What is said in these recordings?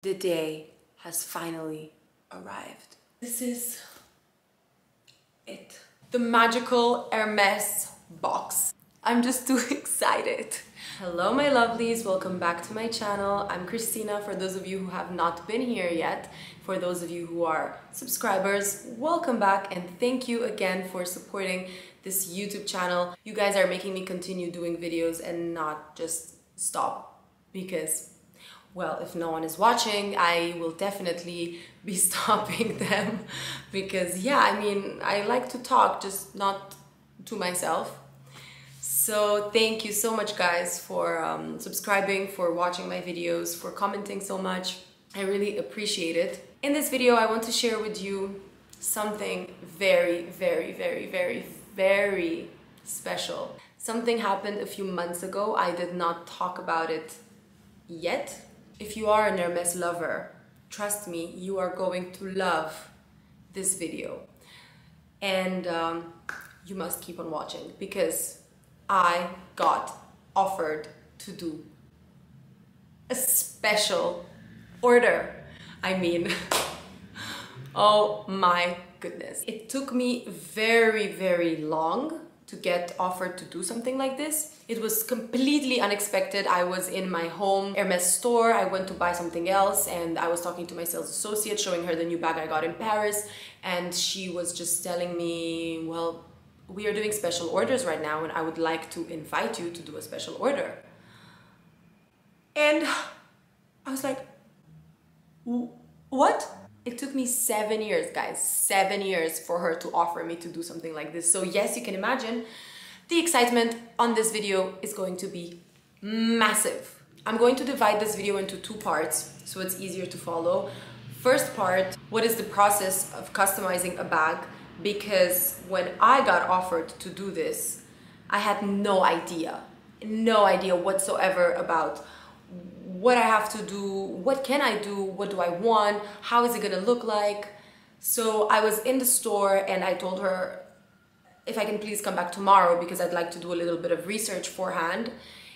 The day has finally arrived. This is it. The magical Hermes box. I'm just too excited. Hello my lovelies, welcome back to my channel. I'm Cristina, for those of you who have not been here yet. For those of you who are subscribers, welcome back and thank you again for supporting this YouTube channel. You guys are making me continue doing videos and not just stop because, well, if no one is watching, I will definitely be stopping them because, yeah, I mean, I like to talk, just not to myself. So thank you so much guys for subscribing, for watching my videos, for commenting so much. I really appreciate it. In this video, I want to share with you something very, very, very, very, very special. Something happened a few months ago. I did not talk about it yet. If you are an Hermes lover, trust me, you are going to love this video. And you must keep on watching because I got offered to do a special order. I mean, oh my goodness. It took me very, very long to get offered to do something like this. It was completely unexpected. I was in my home Hermes store. I went to buy something else and I was talking to my sales associate, showing her the new bag I got in Paris. And she was just telling me, well, we are doing special orders right now and I would like to invite you to do a special order. And I was like, what? It took me 7 years, guys, 7 years for her to offer me to do something like this. So yes, you can imagine the excitement on this video is going to be massive. I'm going to divide this video into two parts so it's easier to follow. First part, what is the process of customizing a bag? Because when I got offered to do this, I had no idea whatsoever about what I have to do, what can I do, what do I want, how is it gonna look like. So I was in the store and I told her if I can please come back tomorrow because I'd like to do a little bit of research beforehand.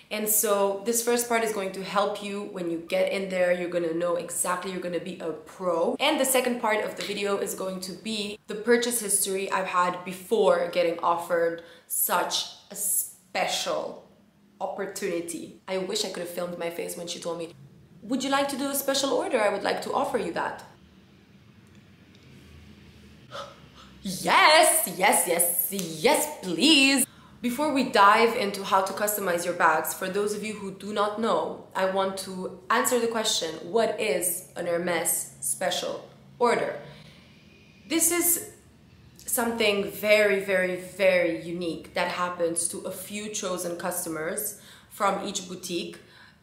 And so this first part is going to help you when you get in there. You're gonna know exactly, you're gonna be a pro. And the second part of the video is going to be the purchase history I've had before getting offered such a special opportunity. I wish I could have filmed my face when she told me, would you like to do a special order? I would like to offer you that. Yes, yes, yes, yes, please. Before we dive into how to customize your bags, for those of you who do not know, I want to answer the question, what is an Hermes special order? This is something very, very, very unique that happens to a few chosen customers from each boutique.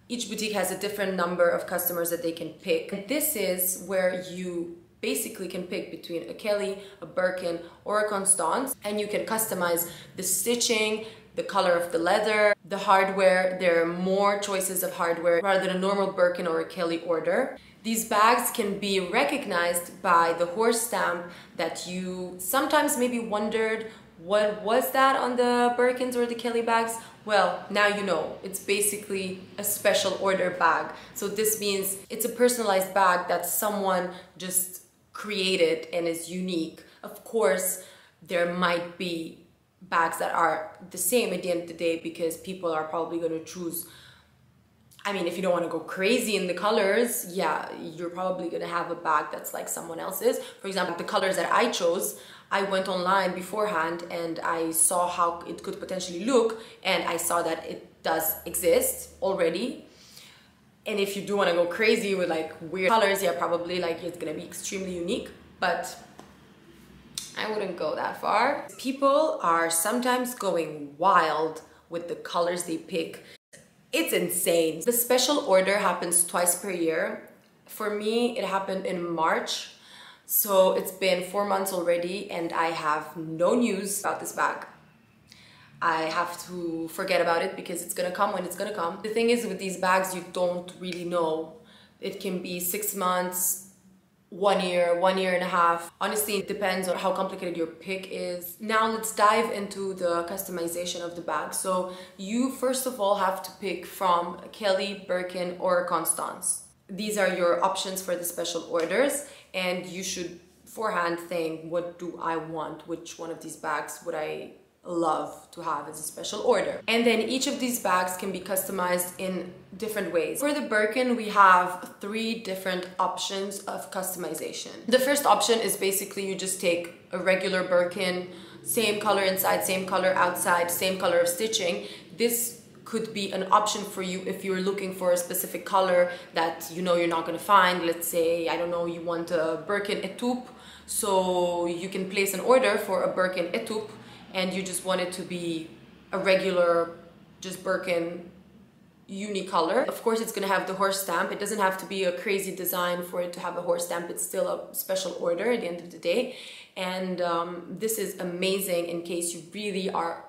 Each boutique has a different number of customers that they can pick. And this is where you basically can pick between a Kelly, a Birkin, or a Constance, and you can customize the stitching, the color of the leather, the hardware. There are more choices of hardware rather than a normal Birkin or a Kelly order. These bags can be recognized by the horse stamp that you sometimes maybe wondered, what was that on the Birkins or the Kelly bags? Well, now you know. It's basically a special order bag. So this means it's a personalized bag that someone just created and is unique. Of course, there might be bags that are the same at the end of the day because people are probably going to choose, I mean, if you don't want to go crazy in the colors, yeah, you're probably going to have a bag that's like someone else's. For example, the colors that I chose, I went online beforehand and I saw how it could potentially look and I saw that it does exist already. And if you do want to go crazy with like weird colors, yeah, probably like it's going to be extremely unique, but I wouldn't go that far. People are sometimes going wild with the colors they pick. It's insane. The special order happens twice per year. For me, it happened in March. So it's been 4 months already and I have no news about this bag. I have to forget about it because it's gonna come when it's gonna come. The thing is with these bags, you don't really know. It can be 6 months, 1 year, 1.5 years. Honestly, it depends on how complicated your pick is. Now let's dive into the customization of the bag. So you first of all have to pick from a Kelly, Birkin, or a Constance. these are your options for the special orders, and you should beforehand think, what do I want? Which one of these bags would I love to have as a special order? And then each of these bags can be customized in different ways. For the Birkin, we have 3 different options of customization. The first option is basically you just take a regular Birkin, same color inside, same color outside, same color of stitching. This could be an option for you if you're looking for a specific color that you know you're not going to find. Let's say, I don't know, you want a Birkin étoupe, so you can place an order for a Birkin étoupe and you just want it to be a regular, just Birkin unicolor. Of course, it's going to have the horse stamp. It doesn't have to be a crazy design for it to have a horse stamp. It's still a special order at the end of the day. And this is amazing in case you really are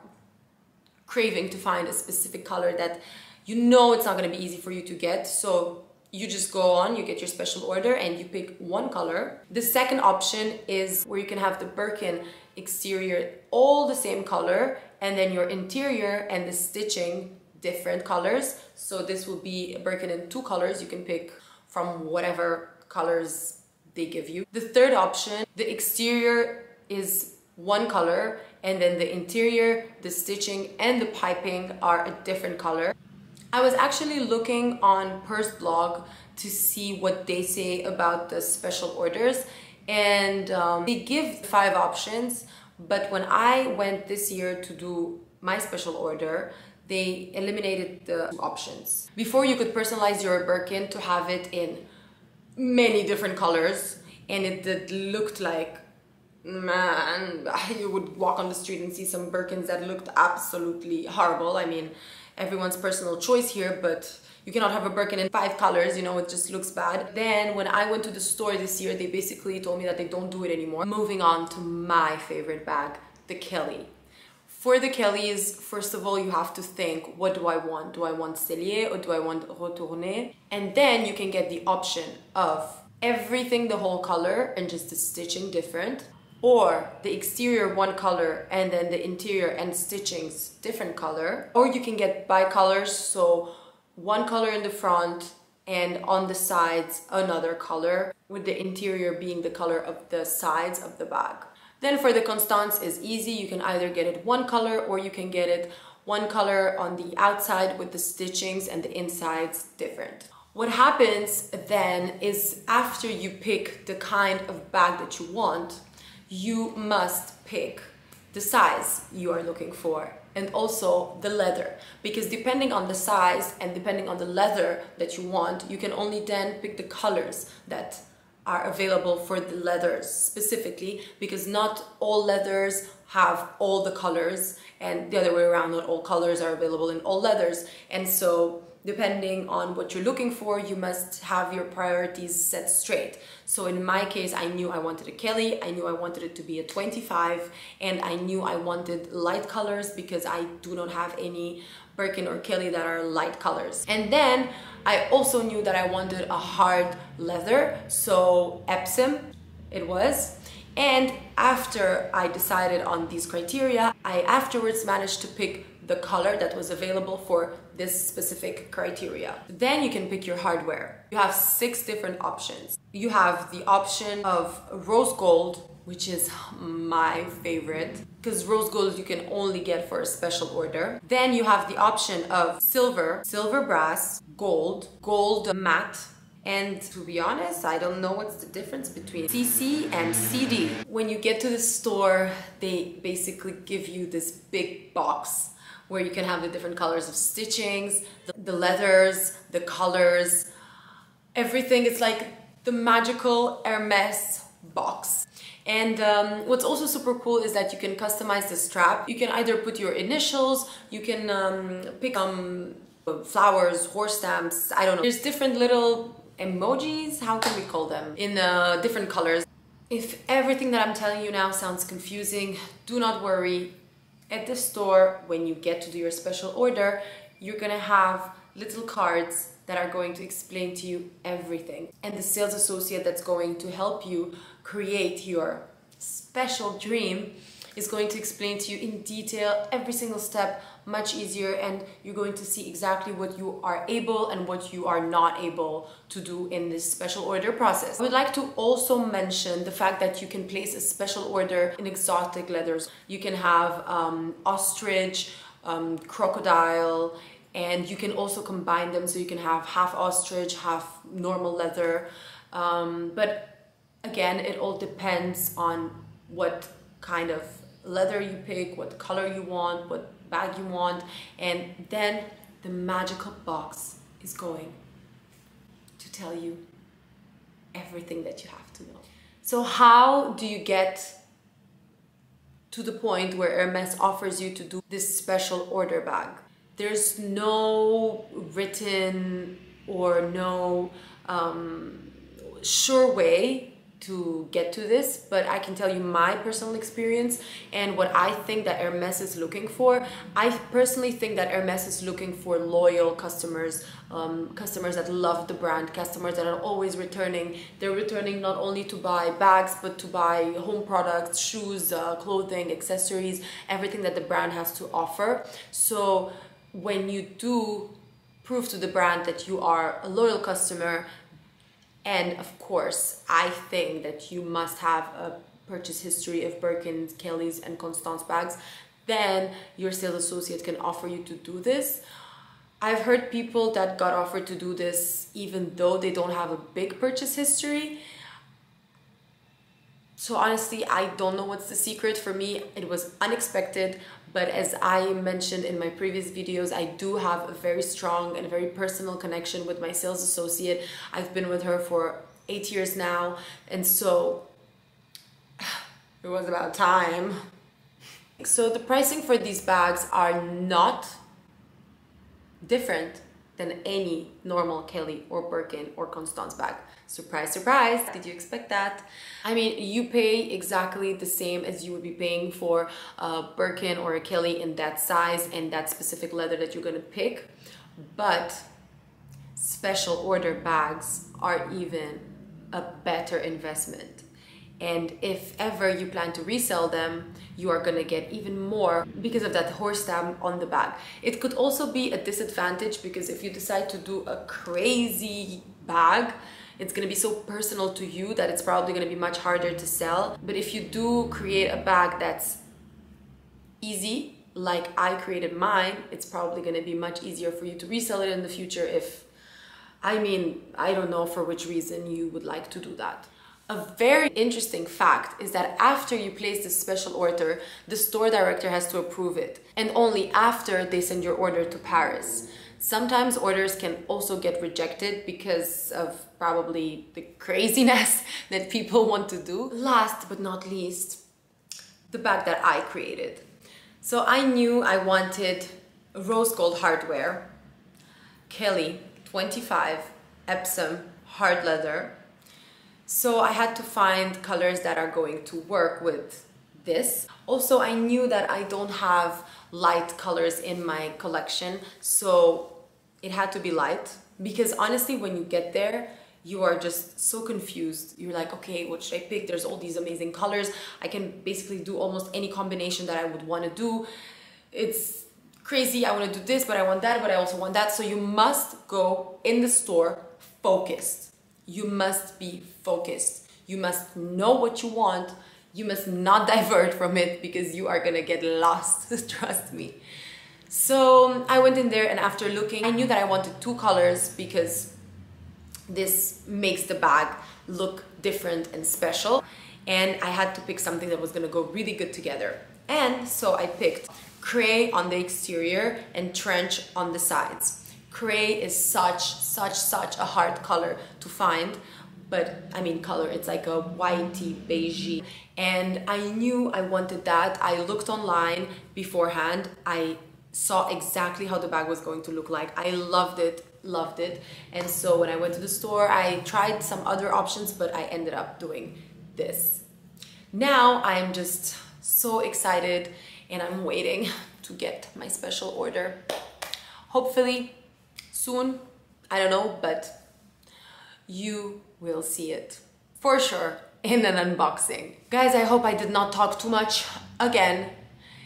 craving to find a specific color that you know it's not going to be easy for you to get. So you just go on, you get your special order and you pick one color. The second option is where you can have the Birkin exterior all the same color, and then your interior and the stitching different colors. So this will be a Birkin in 2 colors. You can pick from whatever colors they give you. The third option, the exterior is one color, and then the interior, the stitching and the piping are a different color. I was actually looking on Purse blog to see what they say about the special orders, and they give 5 options, but when I went this year to do my special order, they eliminated the options. Before, you could personalize your Birkin to have it in many different colors, and it looked like, man, you would walk on the street and see some Birkins that looked absolutely horrible. I mean, everyone's personal choice here, but you cannot have a Birkin in 5 colors, you know, it just looks bad. Then when I went to the store this year, they basically told me that they don't do it anymore. Moving on to my favorite bag, the Kelly. For the Kellys, first of all, you have to think, what do I want? Do I want stellier or do I want retourné? And then you can get the option of everything the whole color and just the stitching different, or the exterior one color and then the interior and stitchings different color. Or you can get bicolors, so one color in the front and on the sides another color, with the interior being the color of the sides of the bag. Then for the Constance is easy. You can either get it one color or you can get it one color on the outside with the stitchings and the insides different. What happens then is after you pick the kind of bag that you want, you must pick the size you are looking for and also the leather, because depending on the size and depending on the leather that you want, you can only then pick the colors that are available for the leathers specifically, because not all leathers have all the colors, and the other way around, not all colors are available in all leathers. And so depending on what you're looking for, you must have your priorities set straight. So in my case, I knew I wanted a Kelly, I knew I wanted it to be a 25, and I knew I wanted light colors because I do not have any Birkin or Kelly that are light colors. And then I also knew that I wanted a hard leather, so Epsom it was. And after I decided on these criteria, I afterwards managed to pick the color that was available for this specific criteria. Then you can pick your hardware. You have 6 different options. You have the option of rose gold, which is my favorite, because rose gold you can only get for a special order. Then you have the option of silver, silver brass, gold, gold matte, and to be honest, I don't know what's the difference between CC and CD. When you get to the store, they basically give you this big box where you can have the different colors of stitchings, the leathers, the colors, everything. It's like the magical Hermes box. And what's also super cool is that you can customize the strap. You can either put your initials, you can pick flowers, horse stamps, I don't know. There's different little emojis, how can we call them, in different colors. If everything that I'm telling you now sounds confusing, do not worry. At the store, when you get to do your special order, you're gonna have little cards that are going to explain to you everything. And the sales associate that's going to help you create your special dream is going to explain to you in detail every single step much easier, and you're going to see exactly what you are able and what you are not able to do in this special order process. I would like to also mention the fact that you can place a special order in exotic leathers. You can have ostrich, crocodile, and you can also combine them, so you can have half ostrich, half normal leather. But again, it all depends on what kind of leather you pick, what color you want, what bag you want, and then the magical box is going to tell you everything that you have to know. So how do you get to the point where Hermes offers you to do this special order bag? There's no written or no sure way to get to this, but I can tell you my personal experience and what I think that Hermes is looking for. I personally think that Hermes is looking for loyal customers, customers that love the brand, customers that are always returning. They're returning not only to buy bags, but to buy home products, shoes, clothing, accessories, everything that the brand has to offer. So when you do prove to the brand that you are a loyal customer, and of course, I think that you must have a purchase history of Birkins, Kellys, and Constance bags, then your sales associate can offer you to do this. I've heard people that got offered to do this even though they don't have a big purchase history. So honestly, I don't know what's the secret. For me, it was unexpected, but as I mentioned in my previous videos, I do have a very strong and very personal connection with my sales associate. I've been with her for 8 years now, and so it was about time. So the pricing for these bags are not different than any normal Kelly or Birkin or Constance bag. Surprise, surprise. Did you expect that? I mean, you pay exactly the same as you would be paying for a Birkin or a Kelly in that size and that specific leather that you're gonna pick. But special order bags are even a better investment. And if ever you plan to resell them, you are gonna get even more because of that horse stamp on the bag. It could also be a disadvantage because if you decide to do a crazy bag, it's gonna be so personal to you that it's probably gonna be much harder to sell. But if you do create a bag that's easy, like I created mine, it's probably gonna be much easier for you to resell it in the future if, I don't know for which reason you would like to do that. A very interesting fact is that after you place this special order, the store director has to approve it, and only after they send your order to Paris. Sometimes orders can also get rejected because of probably the craziness that people want to do. Last but not least, the bag that I created. So I knew I wanted rose gold hardware, Kelly 25 Epsom hard leather. So I had to find colors that are going to work with this. Also, I knew that I don't have light colors in my collection, so it had to be light, because honestly, when you get there, you are just so confused. You're like, okay, what should I pick? There's all these amazing colors. I can basically do almost any combination that I would want to do. It's crazy. I want to do this, but I want that, but I also want that. So you must go in the store focused. You must be focused. You must know what you want. You must not divert from it because you are gonna get lost, trust me. So I went in there, and after looking, I knew that I wanted two colors because this makes the bag look different and special. And I had to pick something that was gonna go really good together. And so I picked cray on the exterior and trench on the sides. Cray is such a hard color to find, but I mean color, it's like a whitey beigey, and I knew I wanted that. I looked online beforehand. I saw exactly how the bag was going to look like. I loved it. And so when I went to the store, I tried some other options, but I ended up doing this. Now I'm just so excited, and I'm waiting to get my special order. Hopefully soon, I don't know, but you will see it for sure in an unboxing. Guys, I hope I did not talk too much again.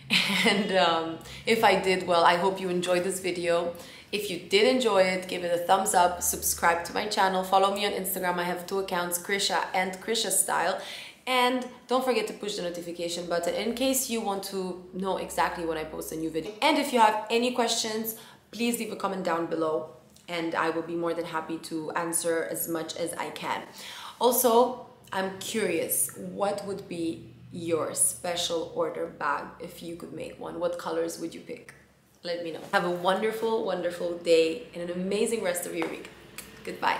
And if I did, well, I hope you enjoyed this video. If you did enjoy it, give it a thumbs up, subscribe to my channel, follow me on Instagram. I have 2 accounts, Krisha and Krisha Style. And don't forget to push the notification button in case you want to know exactly when I post a new video. And if you have any questions, please leave a comment down below and I will be more than happy to answer as much as I can. Also, I'm curious, what would be your special order bag if you could make one? What colors would you pick? Let me know. Have a wonderful, wonderful day and an amazing rest of your week. Goodbye.